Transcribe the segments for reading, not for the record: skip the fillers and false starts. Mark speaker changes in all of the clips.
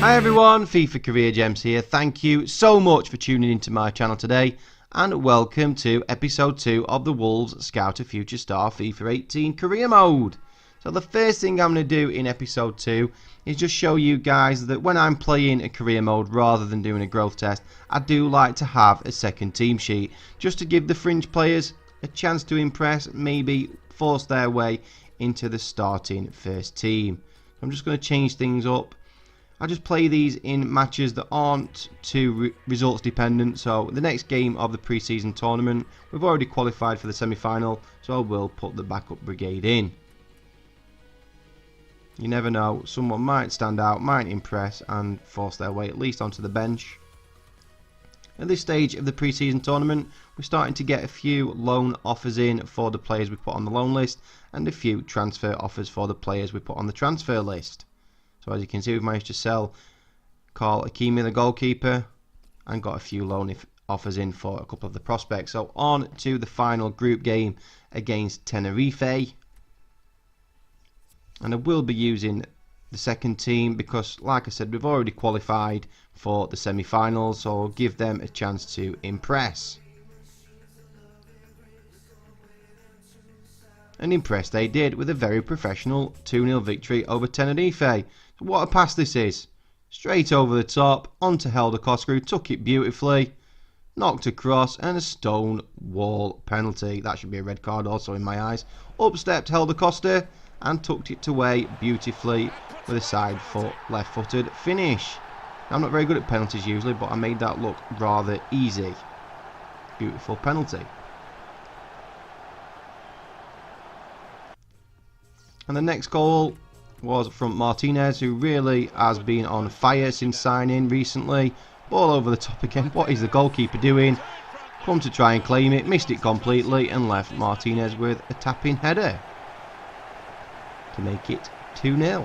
Speaker 1: Hi everyone, FIFA Career Gems here. Thank you so much for tuning into my channel today and welcome to episode 2 of the Wolves Scout a Future Star FIFA 18 Career Mode. So the first thing I'm going to do in episode 2 is just show you guys that when I'm playing a career mode rather than doing a growth test, I do like to have a second team sheet just to give the fringe players a chance to impress, maybe force their way into the starting first team. I'm just going to change things up. I just play these in matches that aren't too results dependent. So the next game of the pre-season tournament, we've already qualified for the semi-final, so I will put the backup brigade in. You never know, someone might stand out, might impress and force their way at least onto the bench. At this stage of the pre-season tournament, we're starting to get a few loan offers in for the players we put on the loan list and a few transfer offers for the players we put on the transfer list. So as you can see, we've managed to sell Carl Akimi, the goalkeeper, and got a few loan offers in for a couple of the prospects. So on to the final group game against Tenerife. And I will be using the second team because, like I said, we've already qualified for the semi-finals, so I'll give them a chance to impress. And impress they did with a very professional 2-0 victory over Tenerife. What a pass this is. Straight over the top, onto Helder Costa, who took it beautifully, knocked across, and a stone wall penalty. That should be a red card also in my eyes. Upstepped Helder Costa and tucked it away beautifully with a side foot, left-footed finish. Now, I'm not very good at penalties usually, but I made that look rather easy. Beautiful penalty. And the next goal was from Martinez, who really has been on fire since signing recently. Ball over the top again. What is the goalkeeper doing? Come to try and claim it, missed it completely and left Martinez with a tapping header to make it 2-0.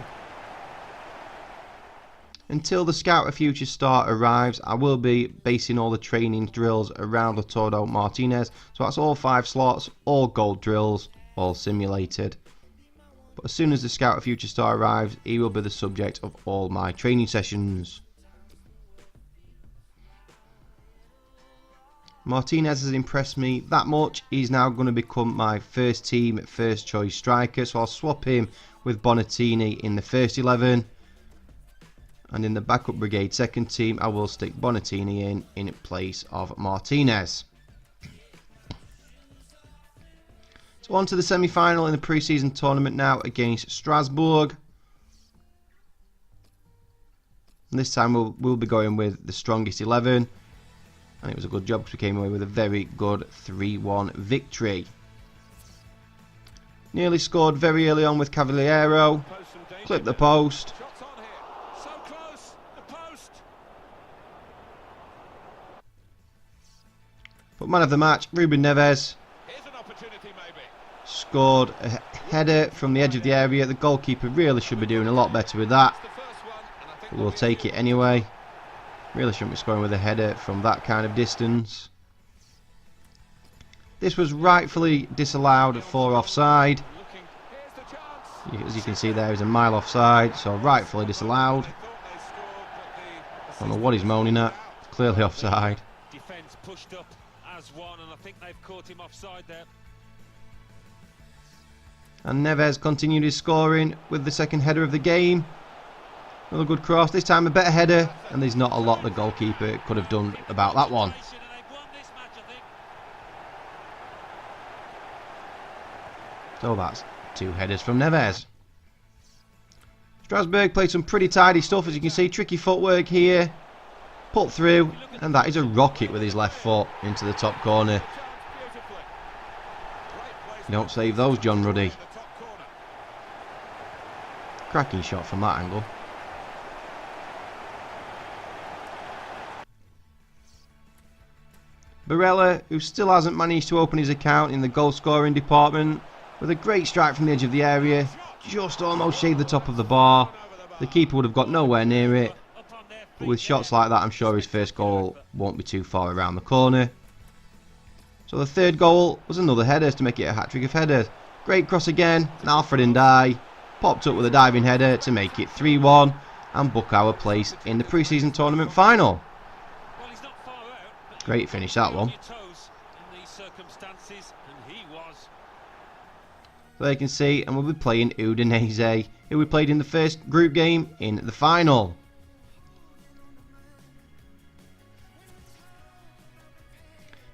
Speaker 1: Until the Scout a Future Star arrives, I will be basing all the training drills around Lautaro Martinez. So that's all 5 slots, all gold drills, all simulated. But as soon as the Scout a Future Star arrives, he will be the subject of all my training sessions. Martinez has impressed me that much. He's now going to become my first team, first choice striker. So I'll swap him with Bonatini in the first 11. And in the backup brigade second team, I will stick Bonatini in place of Martinez. So on to the semi-final in the pre-season tournament now against Strasbourg. And this time we'll be going with the strongest 11. And it was a good job because we came away with a very good 3-1 victory. Nearly scored very early on with Cavaliero. Clipped the post. But man of the match, Ruben Neves. Scored a header from the edge of the area. The goalkeeper really should be doing a lot better with that. But we'll take it anyway. Really shouldn't be scoring with a header from that kind of distance. This was rightfully disallowed for offside. As you can see, there is a mile offside, so rightfully disallowed. I don't know what he's moaning at. Clearly offside.
Speaker 2: Defence pushed up as one, and I think they've caught him offside there.
Speaker 1: And Neves continued his scoring with the second header of the game. Another good cross, this time a better header, and there's not a lot the goalkeeper could have done about that one. So that's 2 headers from Neves. Strasbourg played some pretty tidy stuff, as you can see. Tricky footwork here. Put through, and that is a rocket with his left foot into the top corner. You don't save those, John Ruddy. Cracking shot from that angle. Barella, who still hasn't managed to open his account in the goal scoring department, with a great strike from the edge of the area, just almost shaved the top of the bar. The keeper would have got nowhere near it, but with shots like that I'm sure his first goal won't be too far around the corner. So the third goal was another header to make it a hat-trick of headers. Great cross again, and Alfred Ndiaye popped up with a diving header to make it 3-1. and book our place in the pre-season tournament final. Great finish, that one. There you can see, and we'll be playing Udinese, who we played in the first group game in the final.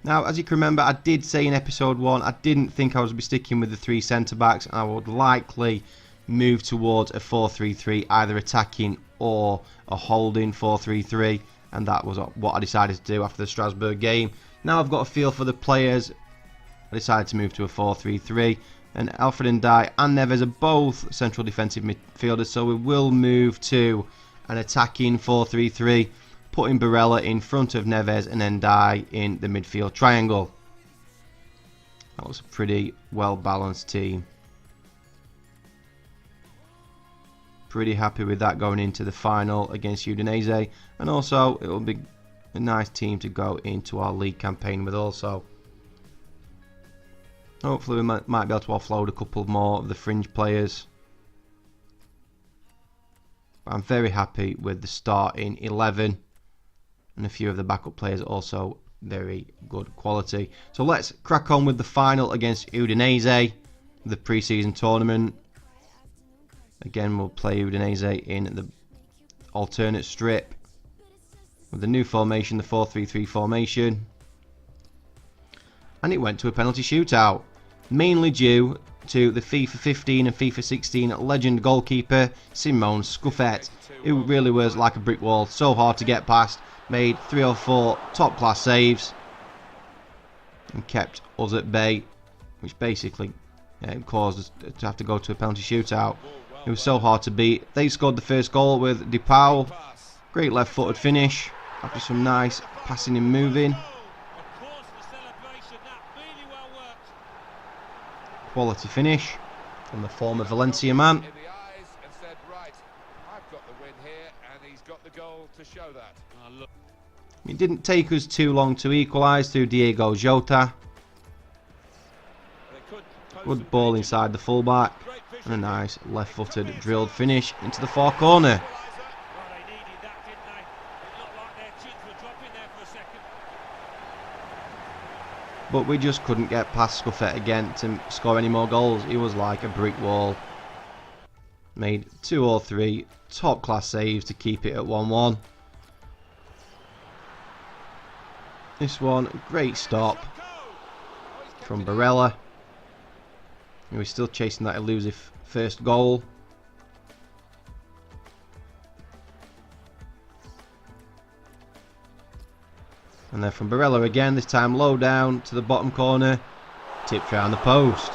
Speaker 1: Now, as you can remember, I did say in episode 1, I didn't think I was be sticking with the 3 centre-backs, and I would likely move towards a 4-3-3, either attacking or a holding 4-3-3, and that was what I decided to do after the Strasbourg game. Now I've got a feel for the players, I decided to move to a 4-3-3, and Alfred Ndiaye and Neves are both central defensive midfielders, so we will move to an attacking 4-3-3, putting Barella in front of Neves and Ndiaye in the midfield triangle. That was a pretty well balanced team. Pretty happy with that going into the final against Udinese, and also it will be a nice team to go into our league campaign with also. Hopefully we might be able to offload a couple more of the fringe players. But I'm very happy with the starting 11, and a few of the backup players also very good quality. So let's crack on with the final against Udinese, the pre-season tournament. Again, we'll play Udinese in the alternate strip with the new formation, the 4-3-3 formation. And it went to a penalty shootout, mainly due to the FIFA 15 and FIFA 16 legend goalkeeper Simone Scuffet, who really was like a brick wall, so hard to get past, made 3 or 4 top class saves and kept us at bay, which basically caused us to have to go to a penalty shootout. It was so hard to beat. They scored the first goal with DePaul. Great left footed finish after some nice passing and moving. Quality finish from the former Valencia man. It didn't take us too long to equalise through Diego Jota. Good ball inside the fullback and a nice left-footed drilled finish into the far corner. But we just couldn't get past Scuffet again to score any more goals. He was like a brick wall. Made 2 or 3 top class saves to keep it at 1-1. This one, great stop from Barella. He was still chasing that elusive first goal. And then from Barella again, this time low down to the bottom corner, tipped round the post.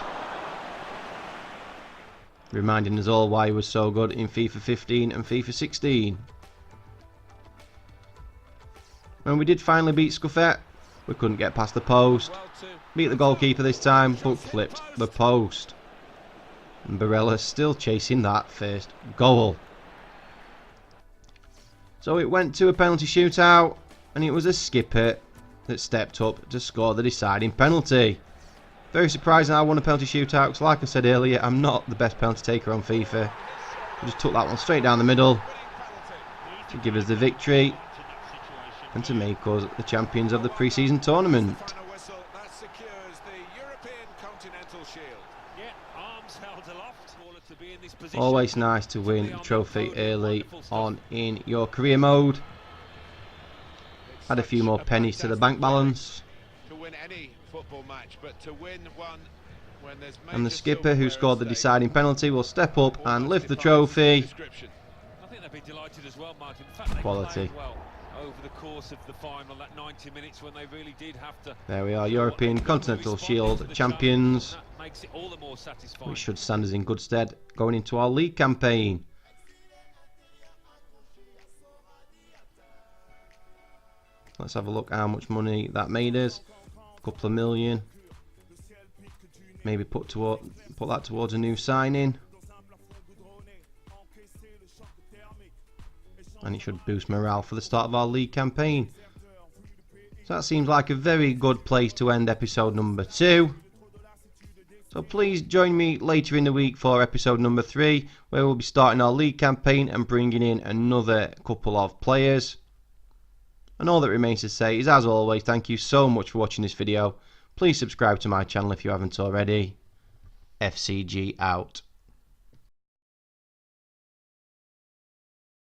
Speaker 1: Reminding us all why he was so good in FIFA 15 and FIFA 16. When we did finally beat Scuffet, we couldn't get past the post. Beat the goalkeeper this time, but clipped the post. And Barella still chasing that first goal. So it went to a penalty shootout, and it was a skipper that stepped up to score the deciding penalty. Very surprising I won a penalty shootout, because like I said earlier, I'm not the best penalty taker on FIFA. I just took that one straight down the middle to give us the victory and to make us the champions of the pre-season tournament. Always nice to win the trophy early on in your career mode. Add a few more pennies to the bank balance. And the skipper who scored the deciding penalty will step up and lift the trophy. Quality.
Speaker 2: Over the course of the final, that 90 minutes when they really did have to.
Speaker 1: There we are, European Continental Shield champions,
Speaker 2: makes it all the more satisfying.
Speaker 1: which should stand us in good stead going into our league campaign. Let's have a look how much money that made us. A couple of million. Maybe put that towards a new signing. And it should boost morale for the start of our league campaign. So that seems like a very good place to end episode number 2. So please join me later in the week for episode number 3, where we'll be starting our league campaign and bringing in another couple of players. And all that remains to say is, as always, thank you so much for watching this video. Please subscribe to my channel if you haven't already. FCG out.